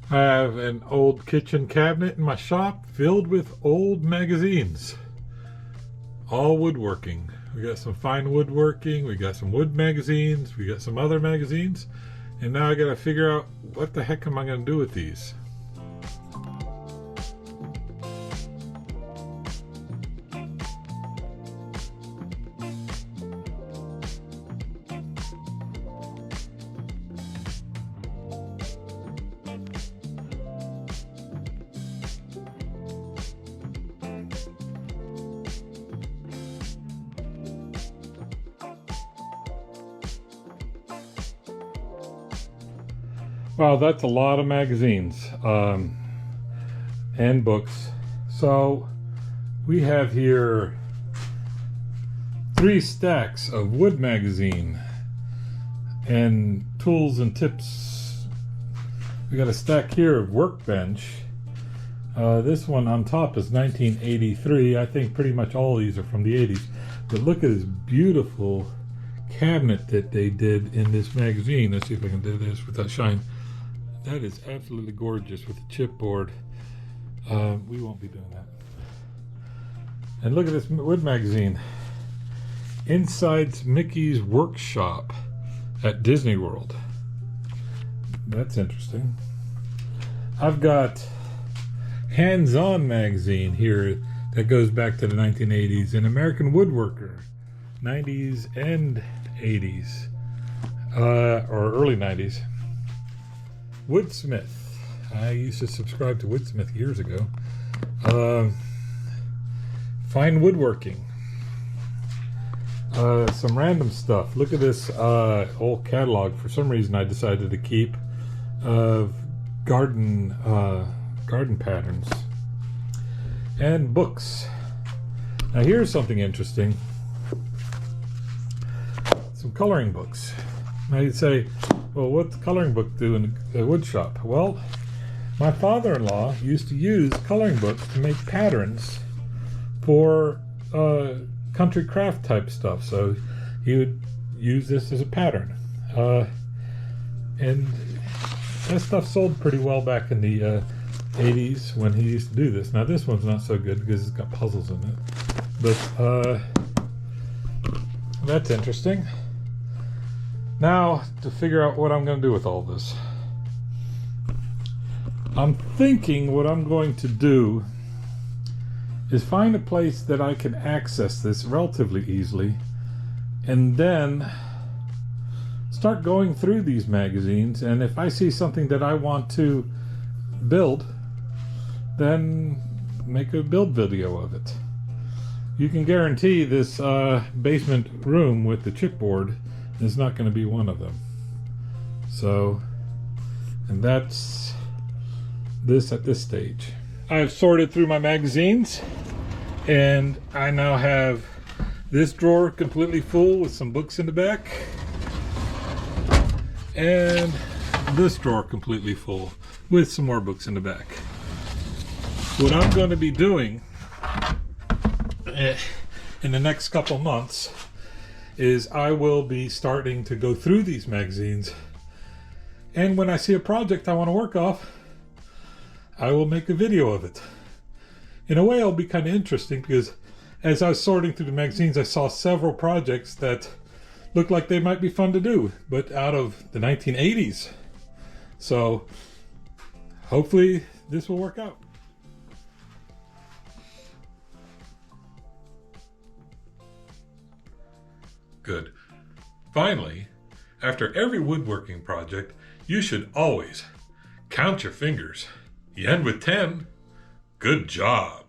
I have an old kitchen cabinet in my shop filled with old magazines. All woodworking. We got some fine woodworking, we got some wood magazines, we got some other magazines, and now I gotta figure out what the heck am I gonna do with these. Wow, that's a lot of magazines and books. So we have here 3 stacks of wood magazine and tools and tips. We got a stack here of workbench. This one on top is 1983. I think pretty much all these are from the 80s. But look at this beautiful cabinet that they did in this magazine. Let's see if I can do this without shine. That is absolutely gorgeous with the chipboard. We won't be doing that. And look at this wood magazine. Inside Mickey's Workshop at Disney World. That's interesting. I've got Hands-On magazine here that goes back to the 1980s. An American Woodworker, 90s and 80s, or early 90s. Woodsmith. I used to subscribe to Woodsmith years ago. Fine Woodworking. Some random stuff. Look at this old catalog. For some reason I decided to keep of garden patterns. And books. Now here's something interesting. Some coloring books. Now you'd say, well, what's a coloring book do in a wood shop? Well, my father-in-law used to use coloring books to make patterns for country craft type stuff. So he would use this as a pattern. And that stuff sold pretty well back in the 80s when he used to do this. Now this one's not so good because it's got puzzles in it. But that's interesting. Now, to figure out what I'm going to do with all this. I'm thinking what I'm going to do is find a place that I can access this relatively easily and then start going through these magazines, and if I see something that I want to build, then make a build video of it. You can guarantee this basement room with the chipboard is not going to be one of them. So, and that's this at this stage. I've sorted through my magazines and I now have this drawer completely full with some books in the back and this drawer completely full with some more books in the back. What I'm going to be doing in the next couple months is I will be starting to go through these magazines, and when I see a project I want to work off, I will make a video of it. In a way it'll be kind of interesting because as I was sorting through the magazines I saw several projects that looked like they might be fun to do, but out of the 1980s. So hopefully this will work out. Good. Finally, after every woodworking project, you should always count your fingers. You end with 10. Good job.